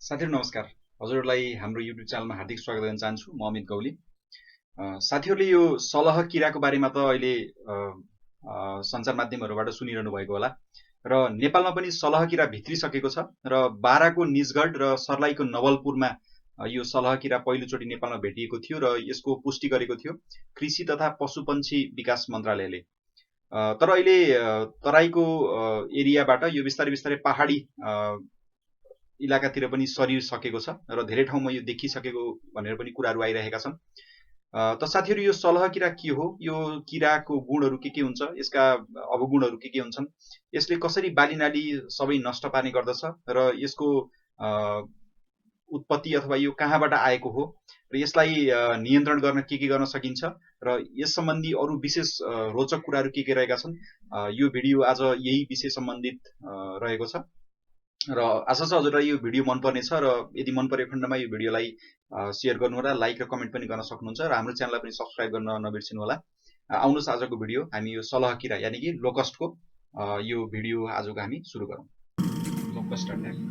साथीहरू नमस्कार। हजुरहरूलाई हाम्रो युट्युब च्यानलमा हार्दिक स्वागत गर्न चाहन्छु। म अमित गौली। साथीहरूले यो सलह किराको बारेमा त अहिले सञ्चार माध्यमहरूबाट सुनिरहनु भएको होला र नेपालमा पनि सलह किरा भित्रिसकेको छ र बाराको निजगढ र सर्लाहीको नवलपुरमा यो सलह किरा पहिलोचोटि नेपालमा भेटिएको थियो र यसको पुष्टि गरेको थियो कृषि तथा पशुपन्छी विकास मन्त्रालयले। तर अहिले तराईको एरियाबाट यो बिस्तारै बिस्तारै पहाडी इलाकातिर पनि सरिसकेको छ र धेरै ठाउँमा यो देखिसकेको भनेर पनि कुराहरू आइरहेका छन्। त साथीहरू यो सलह किरा के हो, यो किराको गुणहरू के हुन्छ, यसका अवगुणहरू के हुन्छन्, यसले कसरी बालीनाली सबै नष्ट पार्ने गर्दछ र यसको उत्पत्ति अथवा यो कहाँबाट आएको हो र यसलाई नियन्त्रण गर्न के गर्न सकिन्छ र यस सम्बन्धी अरू विशेष रोचक कुराहरू के रहेका छन्। यो भिडियो आज यही विषय सम्बन्धित रहेको छ र आशा छ हजुरलाई यो भिडियो मनपर्ने छ र यदि मन परेको खण्डमा यो भिडियोलाई सेयर गर्नुहोला, लाइक र कमेन्ट पनि गर्न सक्नुहुन्छ र हाम्रो च्यानललाई पनि सब्स्क्राइब गर्न नबिर्सिनु होला। आउनुहोस् आजको भिडियो हामी यो सलह किरा यानि कि लोकस्टको यो भिडियो आजको हामी सुरु गरौँ। Locust attack.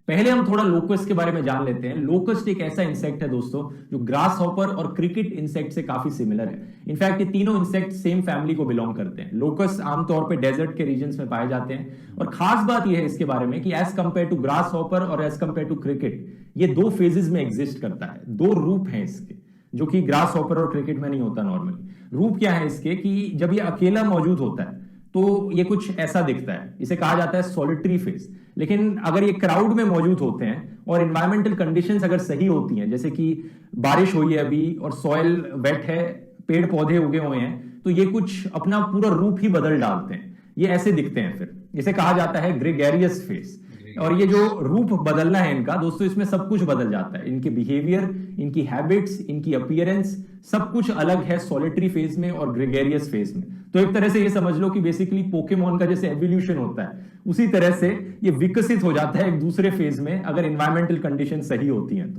पहले हम थोड़ा लोकस्ट के बारे में जान लेते हैं। लोकस्ट एक ऐसा इंसेक्ट है दोस्तों जो ग्रास हॉपर और क्रिकेट इंसेक्ट से काफी सिमिलर है। इनफैक्ट ये तीनों इंसेक्ट सेम फैमिली को बिलोंग करते हैं। लोकस्ट आमतौर पे डेजर्ट के रीजन्स में पाए जाते हैं और खास बात यह है इसके बारे में कि as compare to grasshopper और एज कंपेयर टू क्रिकेट ये दो फेजेस में एग्जिस्ट करता है। दो रूप हैं इसके, जो कि ग्रास हॉपर और क्रिकेट में नहीं होता नॉर्मली। रूप क्या है इसके कि जब ये अकेला मौजूद होता है तो ये कुछ ऐसा दिखता है, इसे कहा जाता है सॉलिटरी फेज। लेकिन अगर ये क्राउड में मौजूद होते हैं और एनवायरमेंटल कंडीशंस अगर सही होती हैं, जैसे कि बारिश हुई है अभी और सॉइल वेट है, पेड़ पौधे उगे हुए हैं, तो ये कुछ अपना पूरा रूप ही बदल डालते हैं। ये ऐसे दिखते हैं, फिर इसे कहा जाता है ग्रेगेरियस फेज। और ये जो रूप बदलना है इनका दोस्तों, इसमें सब कुछ बदल जाता है। इनके बिहेवियर, इनकी हैबिट्स, इनकी अपीयरेंस सब कुछ अलग है सॉलिटरी फेज में और ग्रेगेरियस फेज में। तो एक तरह से ये समझ लो कि बेसिकली पोकेमॉन का जैसे एवोल्यूशन होता है उसी तरह से ये विकसित हो जाता है एक दूसरे फेज में अगर एनवायरमेंटल कंडीशन सही होती हैं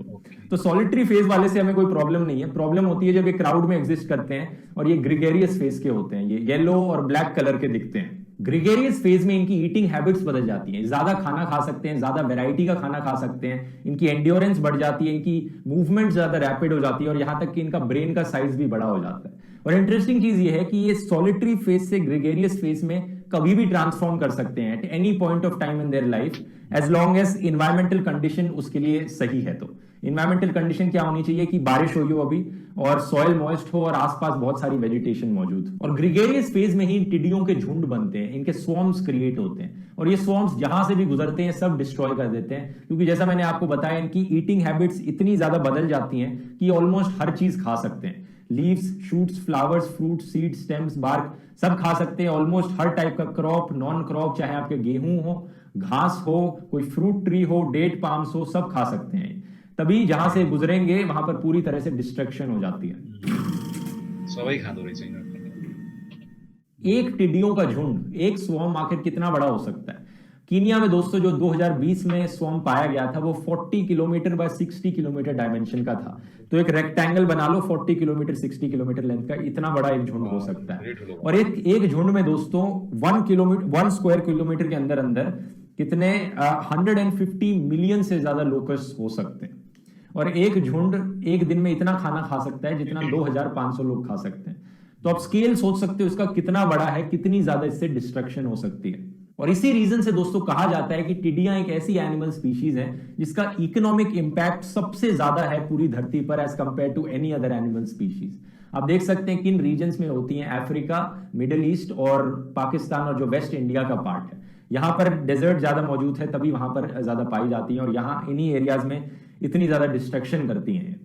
तो सॉलिटरी फेज वाले से हमें कोई प्रॉब्लम नहीं है। प्रॉब्लम होती है जब ये क्राउड में एग्जिस्ट करते हैं और ये ग्रेगेरियस फेज के होते हैं, ये येलो और ब्लैक कलर के दिखते हैं। ग्रेगेरियस फेज में इनकी ईटिंग हैबिट्स बदल जाती हैं, ज्यादा खाना खा सकते हैं, ज्यादा वैरायटी का खाना खा सकते हैं, इनकी एंड्योरेंस बढ़ जाती है, इनकी मूवमेंट ज्यादा रैपिड हो जाती है और यहां तक कि इनका ब्रेन का साइज भी बड़ा हो जाता है। और इंटरेस्टिंग चीज ये है कि ये सॉलिटरी फेज से ग्रेगेरियस फेज में कभी भी ट्रांसफॉर्म कर सकते हैं at any point of time in their life, as long as environmental condition उसके लिए सही है। तो इन्वायरमेंटल कंडीशन क्या होनी चाहिए कि बारिश हुई हो अभी और सॉइल मॉइस्ट हो और आसपास बहुत सारी वेजिटेशन मौजूद हो। और ग्रेगेरियस फेज में ही टिड्डियों के झुंड बनते हैं, इनके स्वॉर्म्स क्रिएट होते हैं और ये स्वॉर्म्स जहां से भी गुजरते हैं सब डिस्ट्रॉय कर देते हैं, क्योंकि जैसा मैंने आपको बताया इनकी ईटिंग हैबिट्स इतनी ज्यादा बदल जाती हैं कि ऑलमोस्ट हर चीज खा सकते हैं। Leaves, shoots, flowers, fruit, seeds, stems, bark सब खा सकते हैं। ऑलमोस्ट हर टाइप का क्रॉप, नॉन क्रॉप, चाहे आपके गेहूं हो, घास हो, कोई फ्रूट ट्री हो, डेट पाम्स हो, सब खा सकते हैं। तभी जहां से गुजरेंगे वहां पर पूरी तरह से डिस्ट्रक्शन हो जाती है। सबै खाँदो रहेछ एक टिड्डियों का झुंड, एक स्वॉर्म आखिर कितना बड़ा हो सकता है? कीनिया में दोस्तों जो 2020 में स्वॉर्म पाया गया था वो 40 किलोमीटर बाय 60 किलोमीटर डायमेंशन का था। तो एक रेक्टेंगल बना लो 40 किलोमीटर 60 किलोमीटर लेंथ का, इतना बड़ा एक झुंड हो सकता है। और एक झुंड में दोस्तों 1 स्क्वायर किलोमीटर के अंदर अंदर कितने 150 मिलियन से ज्यादा लोकस्ट हो सकते हैं। और एक झुंड एक दिन में इतना खाना खा सकता है जितना 2500 लोग खा सकते हैं। तो आप स्केल सोच सकते हो इसका कितना बड़ा है, कितनी ज्यादा इससे डिस्ट्रक्शन हो सकती है। और इसी रीजन से दोस्तों कहा जाता है कि टिड्डियां एक ऐसी एनिमल स्पीशीज है जिसका इकोनॉमिक इंपैक्ट सबसे ज्यादा है पूरी धरती पर as compare to any other animal species. आप देख सकते हैं किन रीजन्स में होती हैं, अफ्रीका, मिडिल ईस्ट और पाकिस्तान और जो वेस्ट इंडिया का पार्ट है। यहां पर डेजर्ट ज्यादा मौजूद है तभी वहां पर ज्यादा पाई जाती है और यहां इन्हीं एरियाज में इतनी ज्यादा डिस्ट्रक्शन करती हैं।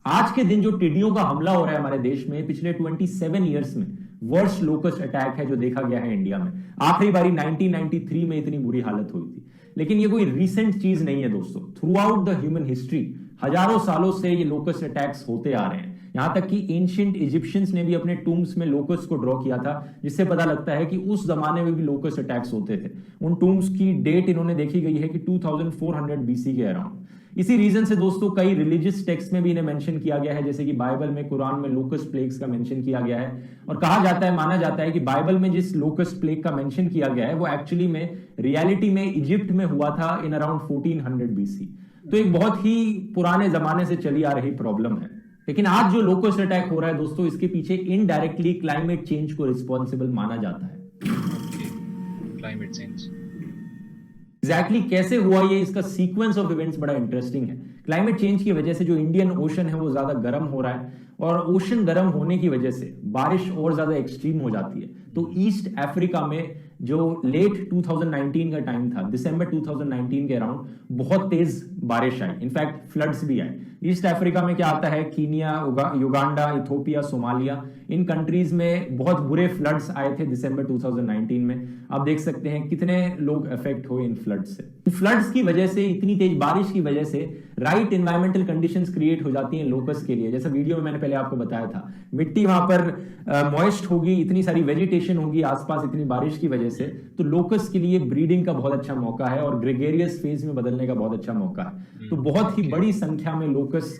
आज के दिन जो टिड्डियों का हमला हो रहा है हमारे देश में, पिछले 27 ईयर्स में वर्स्ट लोकस्ट अटैक है जो देखा गया है इंडिया में। आखिरी बारी 1993 में इतनी बुरी हालत हुई थी, लेकिन ये कोई रिसेंट चीज नहीं है दोस्तों। Through out the human history हजारों सालों से ये लोकस्ट अटैक्स होते आ रहे हैं। यहां तक कि एंशिएंट इजिप्शियंस ने भी अपने टूम्स में लोकस्ट को ड्रॉ किया था, जिससे पता लगता है कि उस जमाने में भी लोकस्ट अटैक्स होते थे। उन टूम्स की डेट इन्होंने देखी गई है कि 2400 बीसी के अराउंड। इसी रीजन से दोस्तों कई रिलीजियस टेक्स्ट में भी इन्हें मेंशन किया गया है, जैसे कि बाइबल में, कुरान में लोकस्ट प्लेग्स का मेंशन किया गया है। और कहा जाता है, माना जाता है कि बाइबल में जिस लोकस्ट प्लेग का मेंशन किया गया है वो एक्चुअली में रियलिटी में इजिप्ट में हुआ था इन अराउंड 1400 BC। तो एक बहुत ही पुराने जमाने से चली आ रही प्रॉब्लम है। लेकिन आज जो लोकस्ट अटैक हो रहा है दोस्तों, इसके पीछे इनडायरेक्टली क्लाइमेट चेंज को रिस्पॉन्सिबल माना जाता है। क्लाइमेट चेंज एग्जैक्टली कैसे हुआ ये, इसका सीक्वेंस ऑफ इवेंट्स बड़ा इंटरेस्टिंग है। क्लाइमेट चेंज की वजह से जो इंडियन ओशन है वो ज्यादा गर्म हो रहा है, और ओशन गर्म होने की वजह से बारिश और ज्यादा एक्सट्रीम हो जाती है। तो ईस्ट अफ्रीका में जो लेट 2019 का टाइम था, दिसंबर 2019 के अराउंड बहुत तेज बारिश आई, इनफैक्ट फ्लड्स भी आए। ईस्ट अफ्रीका में क्या आता है, कीनिया, युगांडा, इथोपिया, सोमालिया, इन कंट्रीज में बहुत बुरे फ्लड्स आए थे दिसंबर 2019 में। आप देख सकते हैं कितने लोग अफेक्ट हुए इन फ्लड्स से। फ्लड्स की वजह से, इतनी तेज बारिश की वजह से राइट एनवायरमेंटल कंडीशंस क्रिएट हो जाती हैं लोकस के लिए। जैसा वीडियो में मैंने पहले आपको बताया था, मिट्टी वहां पर मॉइस्ट होगी, इतनी सारी वेजिटेशन होगी आसपास इतनी बारिश की वजह से, तो लोकस के लिए ब्रीडिंग का बहुत अच्छा मौका है और ग्रेगेरियस फेज में बदलने का बहुत अच्छा मौका है। तो बहुत ही बड़ी संख्या में लोकस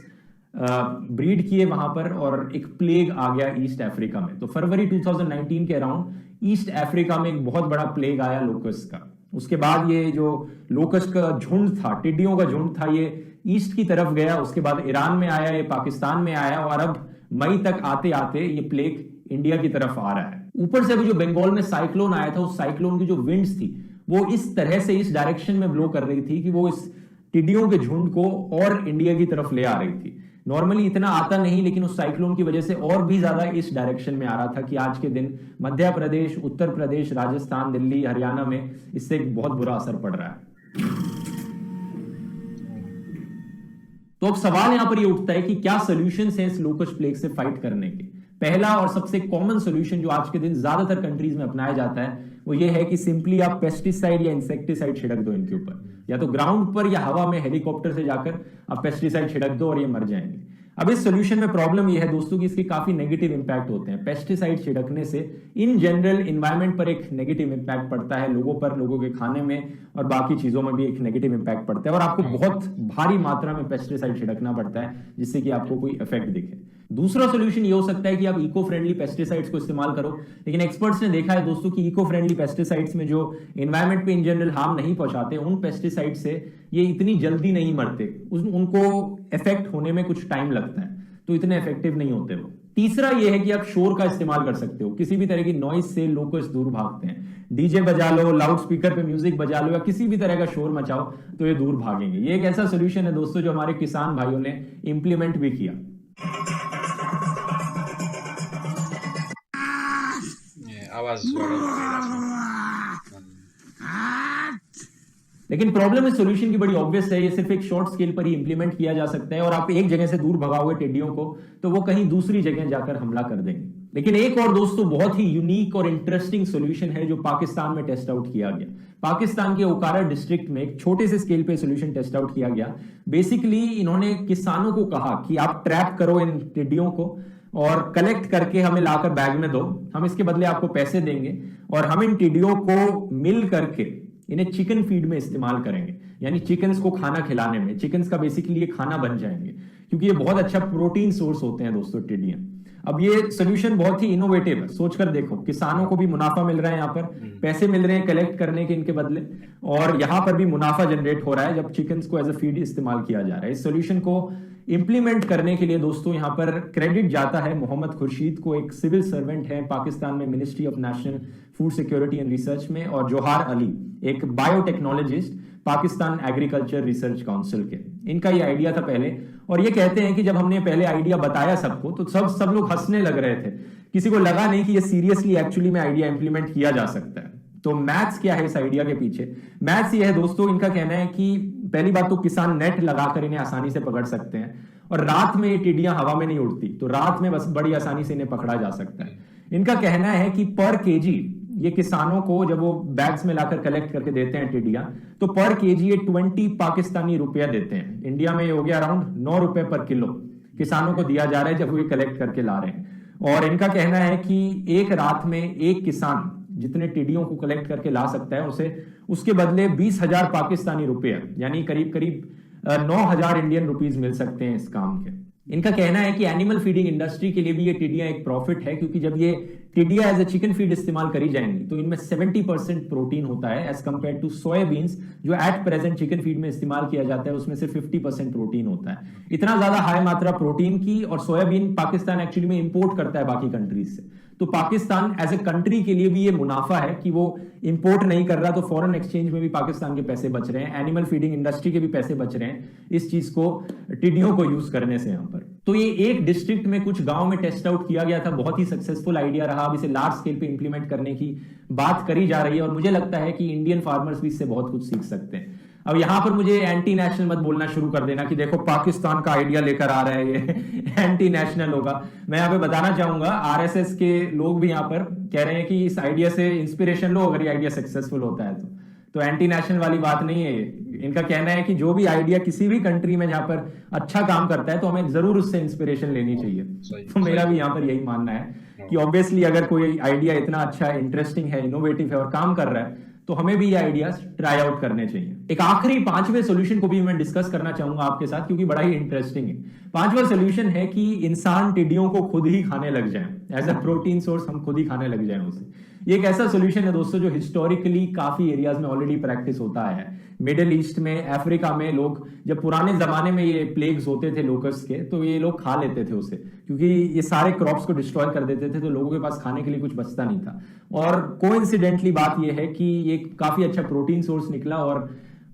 ब्रीड किए वहां पर, और एक प्लेग आ गया ईस्ट अफ्रीका में। तो फरवरी 2019 के अराउंड ईस्ट अफ्रीका में एक बहुत बड़ा प्लेग आया लोकस का। उसके बाद ये जो लोकस का झुंड था, टिड्डियों का झुंड था, ये ईस्ट की तरफ गया, उसके बाद ईरान में आया, ये पाकिस्तान में आया, और अब मई तक आते आते ये प्लेग इंडिया की तरफ आ रहा है। ऊपर से अभी जो बंगाल में साइक्लोन आया था, उस साइक्लोन की जो विंड्स थी वो इस तरह से इस डायरेक्शन में ब्लो कर रही थी कि वो इस टिड्डियों के झुंड को और इंडिया की तरफ ले आ रही थी। नॉर्मली इतना आता नहीं, लेकिन उस साइक्लोन की वजह से और भी ज्यादा इस डायरेक्शन में आ रहा था कि आज के दिन मध्य प्रदेश, उत्तर प्रदेश, राजस्थान, दिल्ली, हरियाणा में इससे एक बहुत बुरा असर पड़ रहा है। तो अब सवाल यहां पर ये उठता है कि क्या सॉल्यूशंस हैं इस लोकस प्लेग से फाइट करने के। पहला और सबसे कॉमन सॉल्यूशन जो आज के दिन ज्यादातर कंट्रीज में अपनाया जाता है वो ये है कि सिंपली आप पेस्टिसाइड या इंसेक्टिसाइड छिड़क दो इनके ऊपर, या तो ग्राउंड पर या हवा में हेलीकॉप्टर से जाकर आप पेस्टिसाइड छिड़क दो और ये मर जाएंगे। अब इस सोल्यूशन में प्रॉब्लम यह है दोस्तों कि इसके काफी नेगेटिव इंपैक्ट होते हैं। पेस्टिसाइड छिड़कने से इन जनरल एनवायरनमेंट पर एक नेगेटिव इंपैक्ट पड़ता है, लोगों पर, लोगों के खाने में और बाकी चीजों में भी एक नेगेटिव इंपैक्ट पड़ता है, और आपको बहुत भारी मात्रा में पेस्टिसाइड छिड़कना पड़ता है जिससे कि आपको कोई इफेक्ट दिखे। दूसरा सोल्यूशन ये हो सकता है कि आप इको फ्रेंडली पेस्टिसाइड्स को इस्तेमाल करो, लेकिन एक्सपर्ट्स ने देखा है दोस्तों कि इको फ्रेंडली पेस्टिसाइड्स में जो एनवायरनमेंट पे इन जनरल हार्म नहीं पहुंचाते, उन पेस्टिसाइड से ये इतनी जल्दी नहीं मरते, उनको इफेक्ट होने में कुछ टाइम लगता है, तो इतने इफेक्टिव नहीं होते वो। तीसरा ये है कि आप शोर का इस्तेमाल कर सकते हो, किसी भी तरह की नॉइज से लोकस दूर भागते हैं। डीजे बजा लो, लाउड स्पीकर पे म्यूजिक बजा लो, या किसी भी तरह का शोर मचाओ तो ये दूर भागेंगे। ये एक ऐसा सोल्यूशन है दोस्तों जो हमारे किसान भाइयों ने इंप्लीमेंट भी किया। आवाज लेकिन प्रॉब्लम इस सॉल्यूशन की बड़ी ऑब्वियस है, ये सिर्फ एक शॉर्ट स्केल पर ही इंप्लीमेंट किया जा सकता है, और आप एक जगह से दूर भगाओगे टिड्डियों को तो वो कहीं दूसरी जगह जाकर हमला कर देंगे। लेकिन एक और दोस्तों बहुत ही यूनिक और इंटरेस्टिंग सॉल्यूशन है जो पाकिस्तान में टेस्ट आउट किया गया। पाकिस्तान के ओकारा डिस्ट्रिक्ट में एक छोटे से स्केल पे सॉल्यूशन टेस्ट आउट किया गया। बेसिकली इन्होंने किसानों को कहा कि आप ट्रैप करो इन टिड्डियों को और कलेक्ट करके हमें लाकर बैग में दो, हम इसके बदले आपको पैसे देंगे, और हम इन टिड्डियों को मिल करके इन्हें चिकन फीड में इस्तेमाल करेंगे, यानी चिकन्स को खाना खिलाने में। चिकन्स का बेसिकली ये खाना बन जाएंगे, क्योंकि ये बहुत अच्छा प्रोटीन सोर्स होते हैं दोस्तों टिड्डियां। अब ये सोल्यूशन बहुत ही इनोवेटिव है, सोचकर देखो, किसानों को भी मुनाफा मिल रहा है, यहाँ पर पैसे मिल रहे हैं कलेक्ट करने के इनके बदले, और यहाँ पर भी मुनाफा जनरेट हो रहा है जब चिकन्स को एज अ फीड इस्तेमाल किया जा रहा है। इस सोल्यूशन को इंप्लीमेंट करने के लिए दोस्तों यहाँ पर क्रेडिट जाता है मोहम्मद खुर्शीद को, एक सिविल सर्वेंट है पाकिस्तान में ministry of national food security and research में, और जोहार अली एक biotechnologist Pakistan agriculture research council के। इनका ये आइडिया था पहले, और ये कहते हैं कि जब हमने पहले आइडिया बताया सबको तो सब लोग हंसने लग रहे थे, किसी को लगा नहीं कि ये सीरियसली एक्चुअली में आइडिया इंप्लीमेंट किया जा सकता है। तो मैथ्स क्या है इस आइडिया के पीछे? मैथ्स ये है दोस्तों, इनका कहना है कि पहली बात तो किसान नेट लगाकर इन्हें आसानी से पकड़ सकते हैं, और रात में ये टिड्डियां हवा में नहीं उड़ती, तो रात में बस बड़ी आसानी से इन्हें पकड़ा जा सकता है। इनका कहना है कि पर केजी ये किसानों को जब वो बैग्स में लाकर कलेक्ट करके देते हैं टिड्डियां, तो पर केजी ये 20 पाकिस्तानी रुपया देते हैं। इंडिया में ये हो गया अराउंड 9 रुपए पर किलो किसानों को दिया जा रहा है जब वो ये कलेक्ट करके ला रहे हैं। और इनका कहना है कि एक रात में एक किसान जितने टिड्डियों को कलेक्ट करके ला सकता है, उसे उसके बदले 20,000 पाकिस्तानी रुपए, यानी करीब करीब 9,000 इंडियन रुपीज मिल सकते हैं इस काम के। इनका कहना है कि एनिमल फीडिंग इंडस्ट्री के लिए भी ये टिड्डियां एक प्रॉफिट है, क्योंकि जब ये टिड्डियां एज ए चिकन फीड इस्तेमाल करी जाएंगी तो इनमें 70% प्रोटीन होता है एज कंपेयर टू सोयाबीन्स जो एट प्रेजेंट चिकन फीड में इस्तेमाल किया जाता है, उसमें सिर्फ 50% प्रोटीन होता है। इतना ज्यादा हाई मात्रा प्रोटीन की, और सोयाबीन पाकिस्तान एक्चुअली में इंपोर्ट करता है बाकी कंट्रीज से, तो पाकिस्तान एज ए कंट्री के लिए भी ये मुनाफा है कि वो इंपोर्ट नहीं कर रहा, तो फॉरेन एक्सचेंज में भी पाकिस्तान के पैसे बच रहे हैं, एनिमल फीडिंग इंडस्ट्री के भी पैसे बच रहे हैं इस चीज को, टिड्डियों को यूज करने से यहाँ पर। तो ये एक डिस्ट्रिक्ट में कुछ गांव में टेस्ट आउट किया गया था, बहुत ही सक्सेसफुल आइडिया रहा। अब इसे लार्ज स्केल पे इंप्लीमेंट करने की बात करी जा रही है, और मुझे लगता है कि इंडियन फार्मर्स भी इससे बहुत कुछ सीख सकते हैं। अब यहां पर मुझे एंटी नेशनल मत बोलना शुरू कर देना कि देखो पाकिस्तान का आइडिया लेकर आ रहा है ये एंटी नेशनल होगा। मैं यहाँ पे बताना चाहूंगा, आरएसएस के लोग भी यहाँ पर कह रहे हैं कि इस आइडिया से इंस्पिरेशन लो अगर ये आइडिया सक्सेसफुल होता है तो एंटी नेशनल वाली बात नहीं है ये। इनका कहना है कि जो भी आइडिया किसी भी कंट्री में जहां पर अच्छा काम करता है तो हमें जरूर उससे इंस्पिरेशन लेनी चाहिए। तो मेरा भी यहाँ पर यही मानना है कि ऑब्वियसली अगर कोई आइडिया इतना अच्छा है, इंटरेस्टिंग है, इनोवेटिव है और काम कर रहा है, तो हमें भी ये आइडियाज ट्राई आउट करने चाहिए। एक आखिरी 5वें सोल्यूशन को भी मैं डिस्कस करना चाहूंगा आपके साथ, क्योंकि बड़ा ही इंटरेस्टिंग है। 5वां सोल्यूशन है कि इंसान टिड्डियों को खुद ही खाने लग जाए, एज अ प्रोटीन सोर्स हम खुद ही खाने लग जाए उसे। ये एक ऐसा सोल्यूशन है दोस्तों जो हिस्टोरिकली काफी एरियाज में ऑलरेडी प्रैक्टिस होता है। मिडिल ईस्ट में, अफ्रीका में लोग जब पुराने जमाने में ये प्लेग्स होते थे लोकस्ट के, तो ये लोग खा लेते थे उसे, क्योंकि ये सारे क्रॉप्स को डिस्ट्रॉय कर देते थे, तो लोगों के पास खाने के लिए कुछ बचता नहीं था। और कोइंसिडेंटली बात ये है कि ये काफी अच्छा प्रोटीन सोर्स निकला और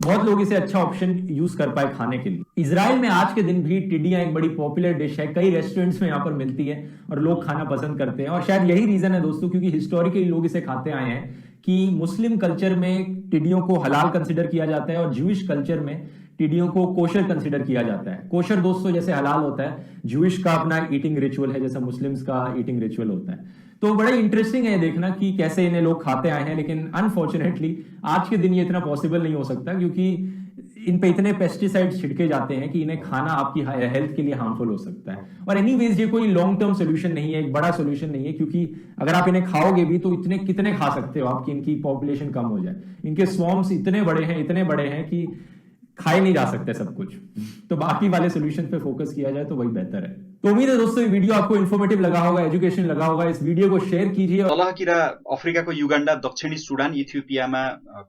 बहुत लोग इसे अच्छा ऑप्शन यूज कर पाए खाने के लिए। इजराइल में आज के दिन भी टिड्डियां एक बड़ी पॉपुलर डिश है, कई रेस्टोरेंट्स में यहाँ पर मिलती है और लोग खाना पसंद करते हैं। और शायद यही रीजन है दोस्तों, क्योंकि हिस्टोरिकली लोग इसे खाते आए हैं कि मुस्लिम कल्चर में टिड्डियों को हलाल कंसिडर किया जाता है और ज्यूइश कल्चर में टिड्डियों को कोशर कंसिडर किया जाता है। कोशर दोस्तों जैसे हलाल होता है, ज्यूइश का अपना ईटिंग रिचुअल है जैसा मुस्लिम्स का ईटिंग रिचुअल होता है। तो बड़ा इंटरेस्टिंग है देखना कि कैसे इन्हें लोग खाते आए हैं, लेकिन अनफॉर्चुनेटली आज के दिन ये इतना पॉसिबल नहीं हो सकता, क्योंकि इन पे इतने पेस्टिसाइड्स छिड़के जाते हैं कि इन्हें खाना आपकी हेल्थ के लिए हार्मफुल हो सकता है। और एनीवेज ये कोई लॉन्ग टर्म सोल्यूशन नहीं है, एक बड़ा सोल्यूशन नहीं है, क्योंकि अगर आप इन्हें खाओगे भी तो इतने कितने खा सकते हो आप कि इनकी पॉपुलेशन कम हो जाए। इनके स्वॉर्म्स इतने बड़े हैं कि खाए नहीं जा सकते सब कुछ। तो बाकी वाले सोल्यूशन पे फोकस किया जाए तो वही बेहतर है। तो उम्मीद है दोस्तों ये वीडियो आपको इन्फॉर्मेटिव लगा होगा, एजुकेशन लगा होगा। इस वीडियो को शेयर कीजिए। सलह किरा अफ्रिकाको युगान्डा, दक्षिणी सुडान, इथियोपियामा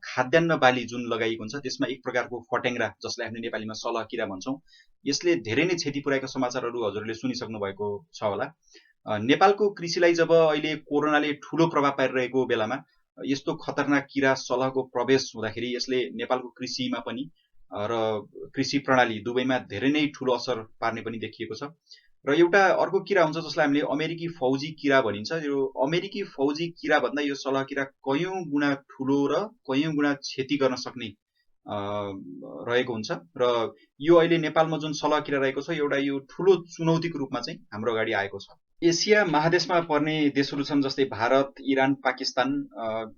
खाद्यान्न बाली जुन लगाइएको हुन्छ त्यसमा एक प्रकारको फटेङ्ग्रा, जसलाई हामीले नेपालीमा सलह किरा भन्छौँ, यसले धेरै नै क्षति पुर्याएको समाचारहरू हजुरले सुनिसक्नु भएको छ होला। नेपालको कृषिलाई जब अहिले कोरोनाले ठूलो प्रभाव पारिरहेको बेलामा यस्तो खतरनाक किरा सलहको प्रवेश हुँदाखेरि यसले नेपालको कृषिमा पनि र कृषि प्रणाली दुवैमा धेरै नै ठूलो असर पार्ने पनि देखिएको छ। र एउटा अर्को किरा हुन्छ जसलाई हामीले अमेरिकी फौजी किरा भनिन्छ। यो अमेरिकी फौजी किरा भन्दा यो सलह किरा कयौं गुणा ठूलो र कयौं गुणा क्षति गर्न सक्ने रहेको हुन्छ। र यो अहिले नेपालमा जुन सलह किरा रहेको छ एउटा यो ठूलो चुनौतीको रूपमा चाहिँ हाम्रो अगाडि आएको छ। एसिया महादेशमा पर्ने देशहरू छन् जस्तै भारत, इरान, पाकिस्तान,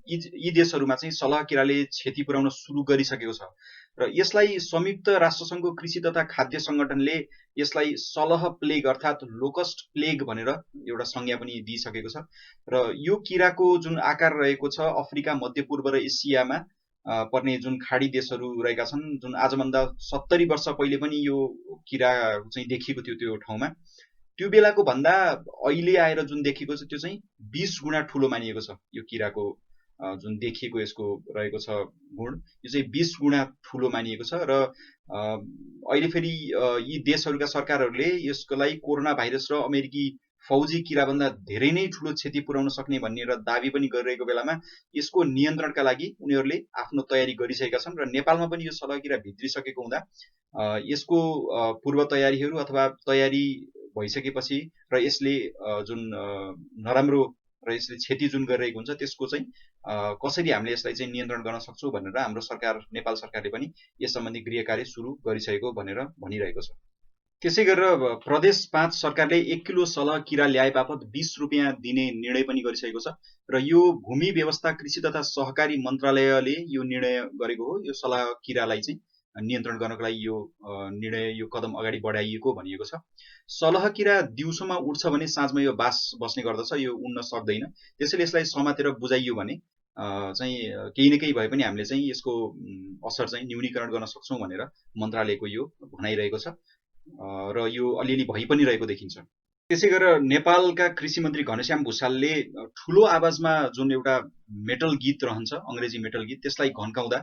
यी देशहरूमा चाहिँ सलह किराले क्षति पुर्याउन सुरु गरिसकेको छ। र यसलाई संयुक्त राष्ट्रसङ्घको कृषि तथा खाद्य संगठनले यसलाई सलह प्लेग अर्थात् लोकस्ट प्लेग भनेर एउटा संज्ञा पनि दिइसकेको छ। र यो किराको जुन आकार रहेको छ अफ्रिका, मध्यपूर्व र एसियामा पर्ने जुन खाडी देशहरू रहेका छन्, जुन आजभन्दा 70 वर्ष पहिले पनि यो किरा चाहिँ देखिएको थियो त्यो ठाउँमा, त्यो बेलाको भन्दा अहिले आएर जुन देखिएको छ त्यो चाहिँ 20 गुणा ठूलो मानिएको छ। यो किराको जुन देखिएको यसको रहेको छ गुण, यो चाहिँ 20 गुणा ठूलो मानिएको छ। र अहिले फेरि यी देशहरूका सरकारहरूले यसको लागि कोरोना भाइरस र अमेरिकी फौजी किराभन्दा धेरै नै ठूलो क्षति पुर्याउन सक्ने भनेर दाबी पनि गरिरहेको बेलामा यसको नियन्त्रणका लागि उनीहरूले आफ्नो तयारी गरिसकेका छन्। र नेपालमा पनि यो सलह किरा भित्रिसकेको हुँदा यसको पूर्व तयारीहरू अथवा तयारी भइसकेपछि र यसले जुन नराम्रो र यसले क्षति जुन गरिरहेको हुन्छ त्यसको चाहिँ कसरी हामीले यसलाई चाहिँ नियन्त्रण गर्न सक्छौं भनेर हाम्रो सरकार, नेपाल सरकारले पनि यस सम्बन्धी गृह कार्य सुरु गरिसकेको भनेर भनिरहेको छ। त्यसै गरेर प्रदेश 5 सरकारले 1 किलो सलह किरा ल्याए बापत 20 रुपियाँ दिने निर्णय पनि गरिसकेको छ। र यो भूमि व्यवस्था, कृषि तथा सहकारी मन्त्रालयले यो निर्णय गरेको हो। यो सलह किरालाई चाहिँ नियन्त्रण गर्नको लागि यो निर्णय, यो कदम अगाडि बढाइएको भनिएको छ। सलह किरा दिउँसोमा उड्छ भने साँझमा यो बास बस्ने गर्दछ, यो उड्न सक्दैन। त्यसैले यसलाई समातेर बुझाइयो भने चाहिँ केही न केही भए पनि हामीले चाहिँ यसको असर चाहिँ न्यूनीकरण गर्न सक्छौँ भनेर मन्त्रालयको यो भनाइरहेको छ र यो अलिअलि भइ पनि रहेको देखिन्छ। त्यसै गरेर नेपालका कृषि मन्त्री घनश्याम भुसालले ठुलो आवाजमा जुन एउटा मेटल गीत रहन्छ, अङ्ग्रेजी मेटल गीत, त्यसलाई घन्काउँदा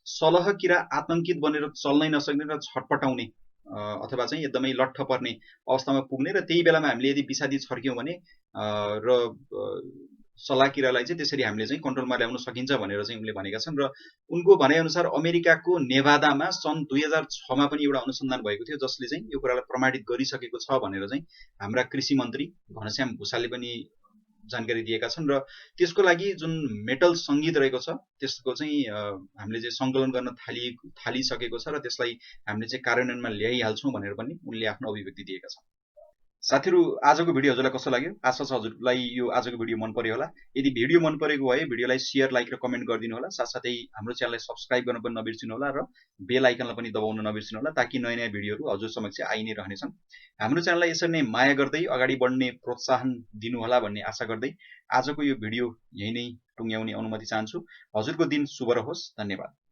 सलह किरा आतंकित बनेर चल्नै नसक्ने र छटपटाउने अथवा चाहिँ एकदमै लट्ठ पर्ने अवस्थामा पुग्ने र त्यही बेलामा हामीले यदि विषादी छर्क्यौँ भने र सल्लाह किरालाई चाहिँ त्यसरी हामीले चाहिँ कन्ट्रोलमा ल्याउन सकिन्छ भनेर चाहिँ उनले भनेका छन्। र उनको भनाइअनुसार अमेरिकाको नेभादामा सन् 2006मा पनि एउटा अनुसन्धान भएको थियो जसले चाहिँ यो कुरालाई प्रमाणित गरिसकेको छ भनेर चाहिँ हाम्रा कृषि मन्त्री घनश्याम भुसालले पनि जानकारी दिएका छन्। र त्यसको लागि जुन मेटल सङ्गीत रहेको छ त्यसको चाहिँ हामीले चाहिँ सङ्कलन गर्न थालिसकेको छ र त्यसलाई हामीले चाहिँ कार्यान्वयनमा ल्याइहाल्छौँ भनेर पनि उनले आफ्नो अभिव्यक्ति दिएका छन्। साथीहरू, आजको भिडियो हजुरलाई कस्तो लाग्यो? आशा छ हजुरलाई यो आजको भिडियो मन पर्यो होला। यदि भिडियो मन परेको भए भिडियोलाई शेयर, लाइक र कमेन्ट गरिदिनु होला। साथसाथै हाम्रो च्यानललाई सब्स्क्राइब गर्न पनि नबिर्सिनु होला र बेल आइकनलाई पनि दबाउन नबिर्सिनु होला ताकि नयाँ नयाँ भिडियोहरू हजुर समक्ष आइ नै रहनेछन्। हाम्रो च्यानललाई यसरी नै माया गर्दै अगाडि बढ्ने प्रोत्साहन दिनु होला भन्ने आशा गर्दै आजको यो भिडियो यही नै टुङ्ग्याउने अनुमति चाहन्छु। हजुरको दिन शुभ रहोस्। धन्यवाद।